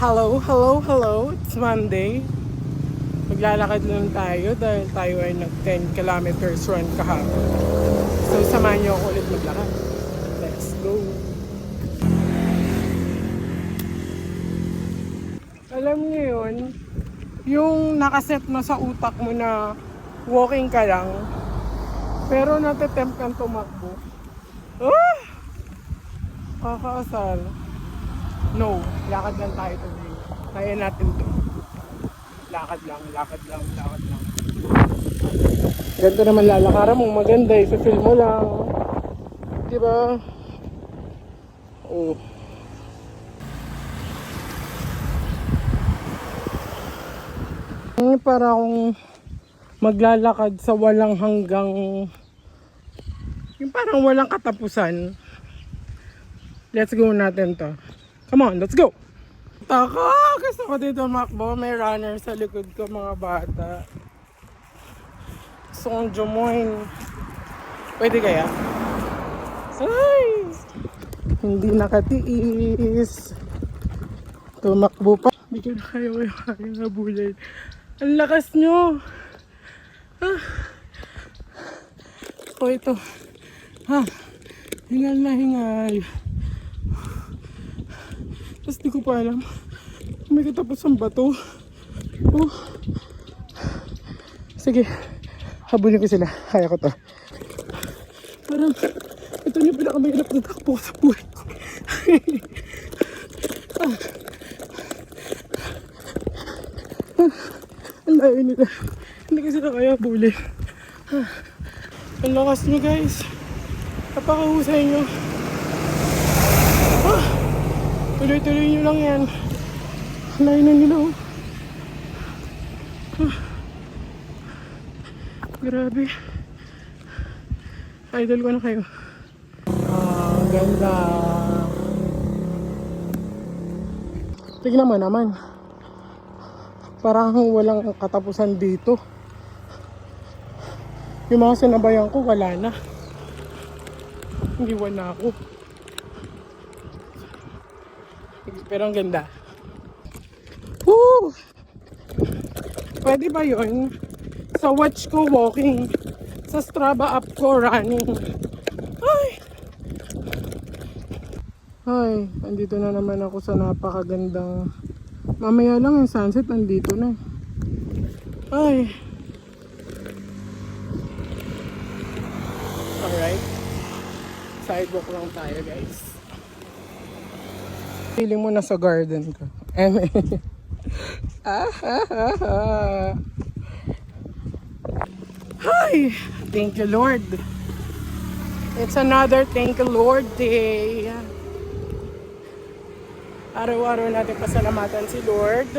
Hello, hello, hello. It's Monday. Maglalakad lang tayo dahil tayo ay nag 10 kilometers run kahapon. So, samahan niyo ako ulit maglakad. Let's go. Alam niyo yun, yung nakaset na sa utak mo na walking ka lang, pero natatempt kang tumakbo. Ah! Kakaasal. No, lakad lang tayo today. Kaya natin to. Lakad lang, lakad lang, lakad lang. Ganito naman lalakaran mo, maganda eh. Sa film mo lang. Diba? Oh. Para akong maglalakad sa walang hanggang, yung parang walang katapusan. Let's go natin to. Come on, let's go! Taka! Gusto ko dito makbo. May runner sa likod ko, mga bata. Gusto kong jumoin. Pwede kaya? Ay! Hindi nakatiis. Tumakbo pa. Hindi ko na kaya yung habulin. Ang lakas nyo! Ah. O ito. Ha? Hingal na hingal. Tapos di ko pa alam. May katapusan ba to? Oh. Sige. Habulin ko sila. Kaya ko to. Parang ito yung pinakamahirap na takbo sa buhay ko. Ang layo nila. Hindi ko sila kaya habulin. Ang lakas nyo guys. Napakahusay nyo. Tuloy-tuloy nyo lang yan. Layo na nila oh. Grabe. Idol ko na kayo. Ganda. Tignan mo naman. Parang walang katapusan dito. Yung mga sinabayan ko wala na. Hindi wala ako. Pero ang ganda. Woo! Pwede ba yun? Sa watch ko walking. Sa Strava app ko running. Ay! Ay, andito na naman ako sa napakagandang. Mamaya lang yung sunset, andito na. Ay. Alright. Sidewalk lang tayo guys. Feeling mo nasa garden ka. Hi! Thank you Lord. It's another thank you Lord day. Araw-araw natin pasalamatan si Lord.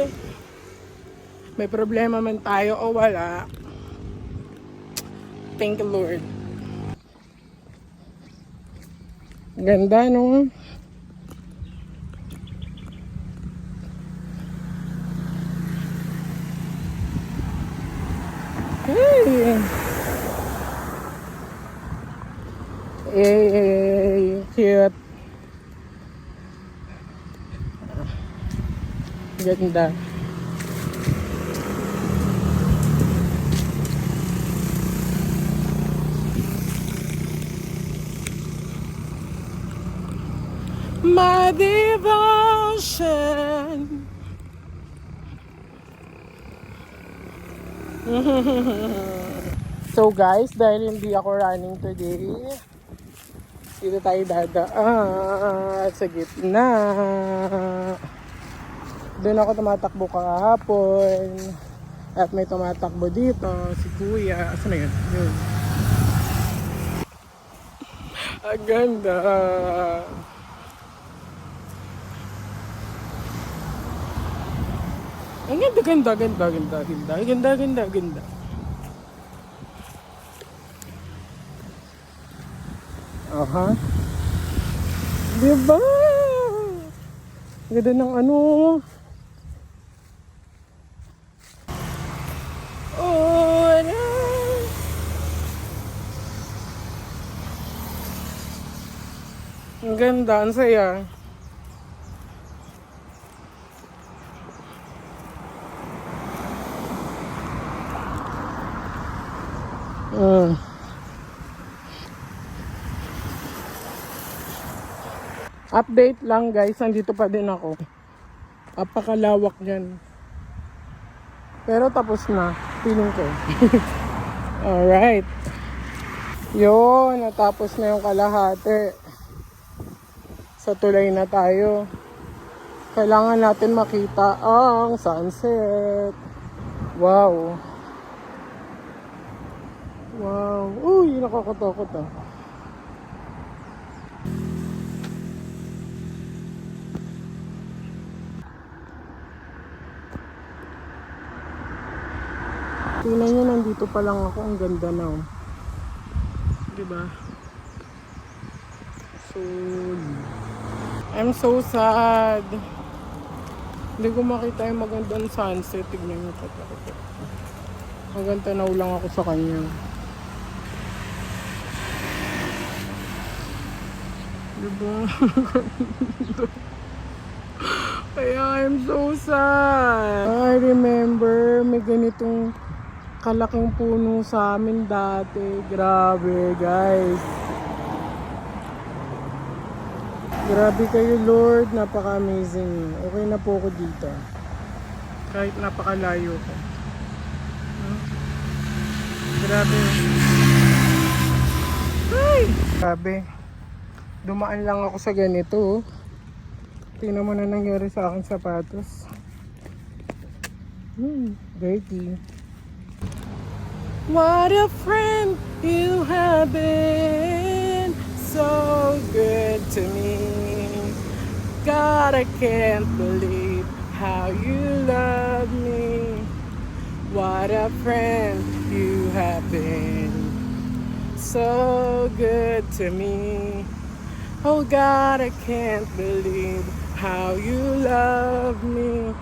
May problema man tayo o wala. Thank you Lord. Ganda no? Hey! Hey! Cute! Ganda! My devotion! So guys, dahil hindi ako running today, dito tayo dadaan sa gitna. Doon ako tumatakbo kahapon. At may tumatakbo dito, si Kuya. Asan na yun? Yun. Ang ganda. Ang ganda, ganda, ganda, ganda, ganda, ganda, ganda, ganda. Aha. Diba? Ganda ng ano. Oh, ano. Ang ganda, ang saya. Mm. Update lang guys, nandito pa din ako. Apakalawak yan. Pero tapos na, feeling ko. Alright. Yun, natapos na yung kalahati. Sa tulay na tayo. Kailangan natin makita ang sunset. Wow. Wow. Uy, nakakatakot ah. Tingnan nyo, nandito pa lang ako. Ang ganda na oh. Diba? So, I'm so sad. Hindi ko makita yung magandang sunset. Tignan nyo pa. Hanggang tanaw lang ako sa kanya. Diba? Kaya I'm so sad. I remember may ganitong kalaking puno sa amin dati. Grabe guys. Grabe kayo Lord. Napaka-amazing. Okay na po ako dito. Kahit napakalayo ko. Grabe. Ay! Grabe. Dumaan lang ako sa ganito. Tingnan mo na nangyari sa aking sapatos. Dirty. What a friend you have been. So good to me. God, I can't believe how you love me. What a friend you have been. So good to me. Oh God, I can't believe how you love me.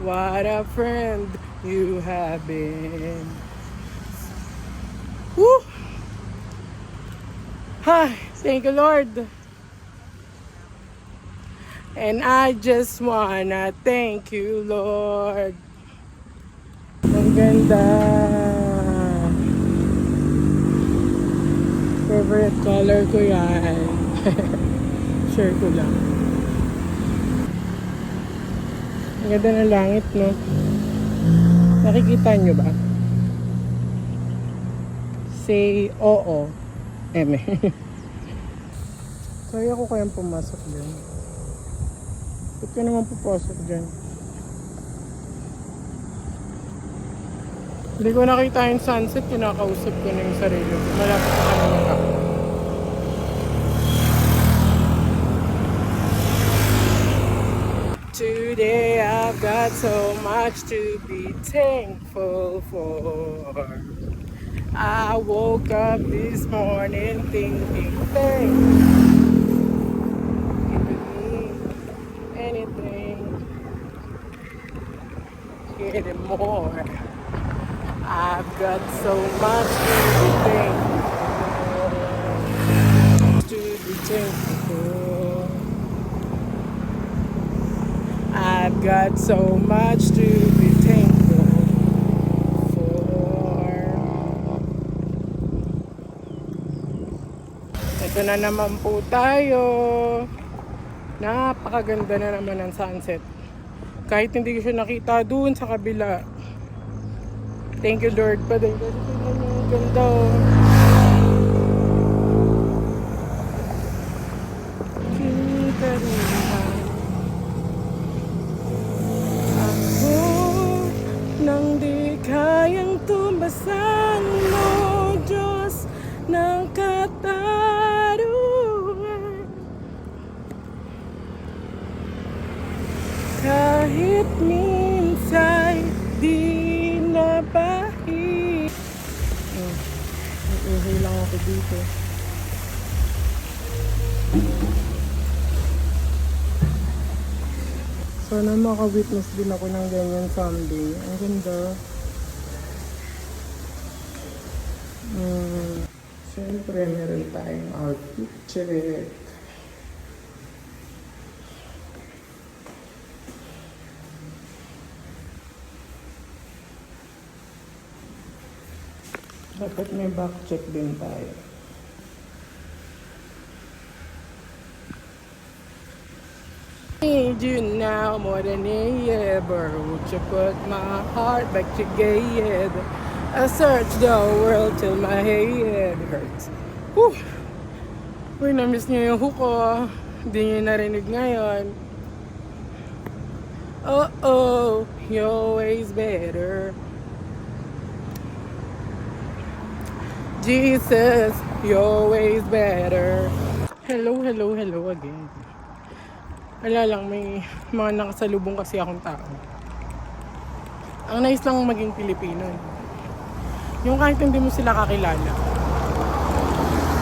What a friend you have been. Woo! Hi, thank you Lord. And I just wanna thank you Lord. Ang ganda. Favorite color ko yan. Share ko lang. Ang ganda ng langit, no? Nakikita nyo ba? Say oo. Eme. Kaya ko kayang pumasok dyan. Ba't ka naman pupasok dyan? Hindi ko nakita yung sunset, kinakausap ko na yung sarili ko. Malapit na kami ako. Today I've got so much to be thankful for. I woke up this morning thinking thank you. Anything, get it more. I've got so much to be thankful. To be thankful. I've got so much to be thankful for. Ito na naman po tayo. Napakaganda na naman ng sunset. Kahit hindi ko siya nakita doon sa kabila. Thank you Lord pa din. Kasi tingnan nyo, ang ganda. Kita rin ba? Ako nang di kayang tumbasan mo, Diyos ng katarungan. Kahit minsan di nabahi. Uuwi lang ako dito. Sana maka-witness din ako ng ganyan someday. Ang ganda. Siyempre meron tayong outfit check. Dapat may back check din tayo. Need you now more than ever. Would you put my heart back together? I search the world till my head hurts. Whew! Uy, na-miss niyo yung hook ko. Hindi niyo narinig ngayon. Oh, you're always better. Jesus, you're always better. Hello again. Wala lang, may mga nakasalubong kasi akong tao. Ang nice lang maging Pilipino. Yung kahit hindi mo sila kakilala.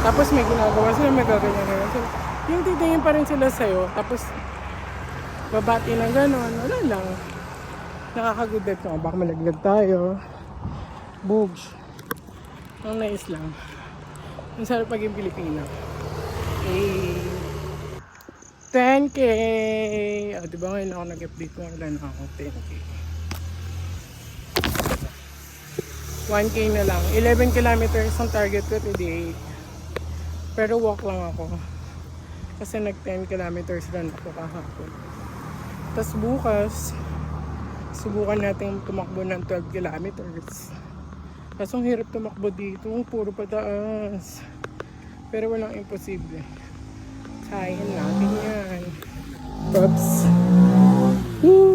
Tapos may ginagawa sila, may gaganyan. So, yung titingin pa rin sila sa'yo. Tapos, babati na gano'n. Wala lang. Nakakagudat ko. Baka malaglag tayo. Boobs. Ang nice lang. Ang sarap maging Pilipino. Hey. 10K! O, diba ngayon ako nag-update ko. Wala na ako. 10K. 1K na lang. 11 kilometers ang target ko today. Pero walk lang ako. Kasi nag 10 kilometers lang ako kahapon. Tapos bukas, subukan natin tumakbo ng 12 kilometers. Kasi ang hirap tumakbo dito. Puro pataas. Pero walang imposible. Kain natin yan. Oops. Woo!